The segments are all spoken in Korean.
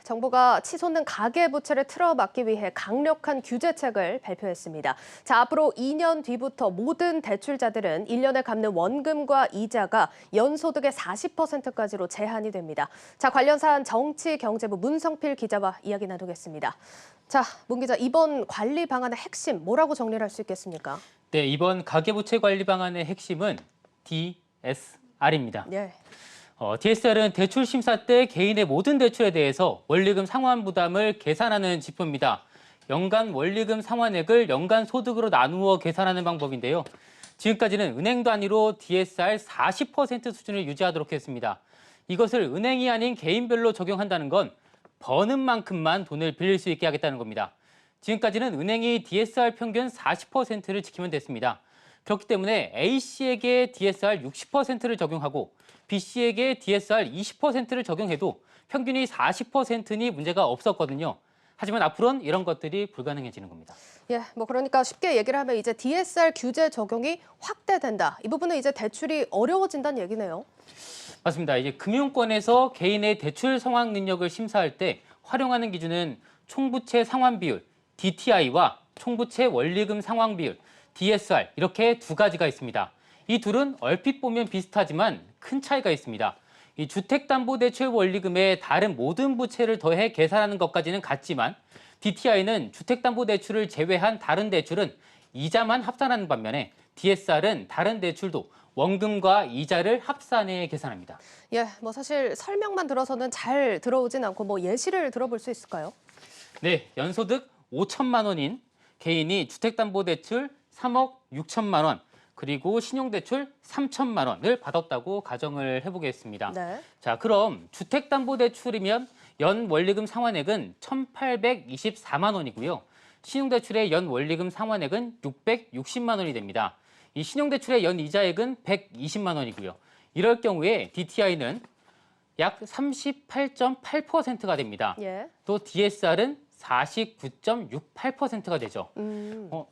정부가 치솟는 가계부채를 틀어막기 위해 강력한 규제책을 발표했습니다. 자, 앞으로 2년 뒤부터 모든 대출자들은 1년에 갚는 원금과 이자가 연소득의 40%까지로 제한이 됩니다. 자, 관련 사안 정치경제부 문성필 기자와 이야기 나누겠습니다. 자, 문 기자, 이번 관리 방안의 핵심 뭐라고 정리를 할 수 있겠습니까? 네, 이번 가계부채 관리 방안의 핵심은 DSR입니다. 네. DSR은 대출 심사 때 개인의 모든 대출에 대해서 원리금 상환 부담을 계산하는 지표입니다. 연간 원리금 상환액을 연간 소득으로 나누어 계산하는 방법인데요. 지금까지는 은행 단위로 DSR 40% 수준을 유지하도록 했습니다. 이것을 은행이 아닌 개인별로 적용한다는 건 버는 만큼만 돈을 빌릴 수 있게 하겠다는 겁니다. 지금까지는 은행이 DSR 평균 40%를 지키면 됐습니다. 그렇기 때문에 A씨에게 DSR 60%를 적용하고 B씨에게 DSR 20%를 적용해도 평균이 40%니 문제가 없었거든요. 하지만 앞으로는 이런 것들이 불가능해지는 겁니다. 예, 그러니까 쉽게 얘기를 하면 이제 DSR 규제 적용이 확대된다. 이 부분은 이제 대출이 어려워진다는 얘기네요. 맞습니다. 이제 금융권에서 개인의 대출 상환 능력을 심사할 때 활용하는 기준은 총부채 상환 비율, DTI와 총부채 원리금 상환 비율, DSR 이렇게 두 가지가 있습니다. 이 둘은 얼핏 보면 비슷하지만 큰 차이가 있습니다. 이 주택담보대출 원리금에 다른 모든 부채를 더해 계산하는 것까지는 같지만 DTI는 주택담보대출을 제외한 다른 대출은 이자만 합산하는 반면에 DSR은 다른 대출도 원금과 이자를 합산해 계산합니다. 예, 사실 설명만 들어서는 잘 들어오진 않고 예시를 들어볼 수 있을까요? 네, 연소득 5천만 원인 개인이 주택담보대출 3억 6천만 원, 그리고 신용대출 3천만 원을 받았다고 가정을 해보겠습니다. 네. 자, 그럼 주택담보대출이면 연 원리금 상환액은 1,824만 원이고요. 신용대출의 연 원리금 상환액은 660만 원이 됩니다. 이 신용대출의 연 이자액은 120만 원이고요. 이럴 경우에 DTI는 약 38.8%가 됩니다. 예. 또 DSR은 49.68%가 되죠.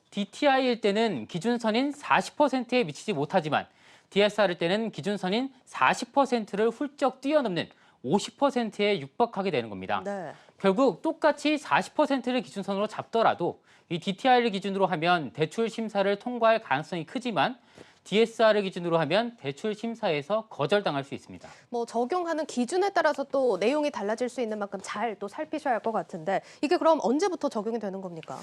DTI일 때는 기준선인 40%에 미치지 못하지만 DSR일 때는 기준선인 40%를 훌쩍 뛰어넘는 50%에 육박하게 되는 겁니다. 네. 결국 똑같이 40%를 기준선으로 잡더라도 이 DTI를 기준으로 하면 대출 심사를 통과할 가능성이 크지만 DSR을 기준으로 하면 대출 심사에서 거절당할 수 있습니다. 적용하는 기준에 따라서 또 내용이 달라질 수 있는 만큼 잘 또 살피셔야 할 것 같은데 이게 그럼 언제부터 적용이 되는 겁니까?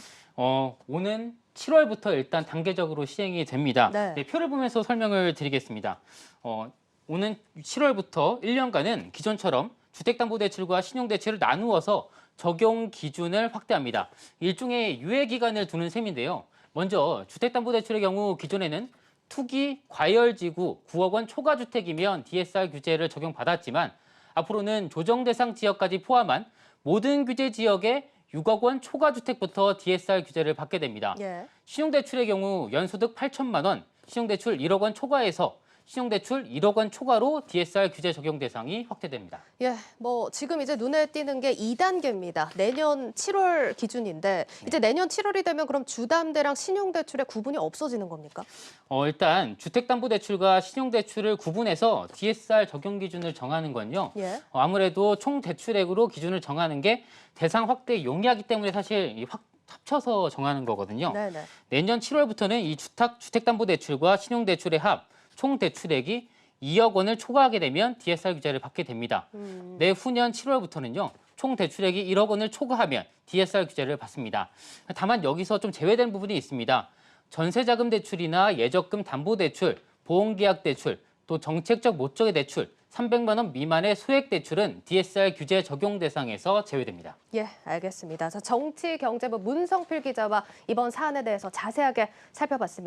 오는 7월부터 일단 단계적으로 시행이 됩니다. 네. 네, 표를 보면서 설명을 드리겠습니다. 오는 7월부터 1년간은 기존처럼 주택담보대출과 신용대출을 나누어서 적용 기준을 확대합니다. 일종의 유예 기간을 두는 셈인데요. 먼저 주택담보대출의 경우 기존에는 투기, 과열지구, 9억 원 초과주택이면 DSR 규제를 적용받았지만 앞으로는 조정 대상 지역까지 포함한 모든 규제 지역에 6억 원 초과주택부터 DSR 규제를 받게 됩니다. 예. 신용대출의 경우 연소득 8천만 원, 신용대출 1억 원 초과에서 신용대출 1억 원 초과로 DSR 규제 적용 대상이 확대됩니다. 예, 지금 이제 눈에 띄는 게 2단계입니다. 내년 7월 기준인데 이제 내년 7월이 되면 그럼 주담대랑 신용대출의 구분이 없어지는 겁니까? 일단 주택담보대출과 신용대출을 구분해서 DSR 적용 기준을 정하는 건요. 예. 아무래도 총 대출액으로 기준을 정하는 게 대상 확대 용이하기 때문에 사실 합쳐서 정하는 거거든요. 네네. 내년 7월부터는 이 주택담보대출과 신용대출의 합 총 대출액이 2억 원을 초과하게 되면 DSR 규제를 받게 됩니다. 내후년 7월부터는요. 총 대출액이 1억 원을 초과하면 DSR 규제를 받습니다. 다만 여기서 좀 제외된 부분이 있습니다. 전세자금 대출이나 예적금 담보대출, 보험계약 대출, 또 정책적 목적의 대출, 300만 원 미만의 소액 대출은 DSR 규제 적용 대상에서 제외됩니다. 예, 알겠습니다. 자, 정치경제부 문성필 기자와 이번 사안에 대해서 자세하게 살펴봤습니다.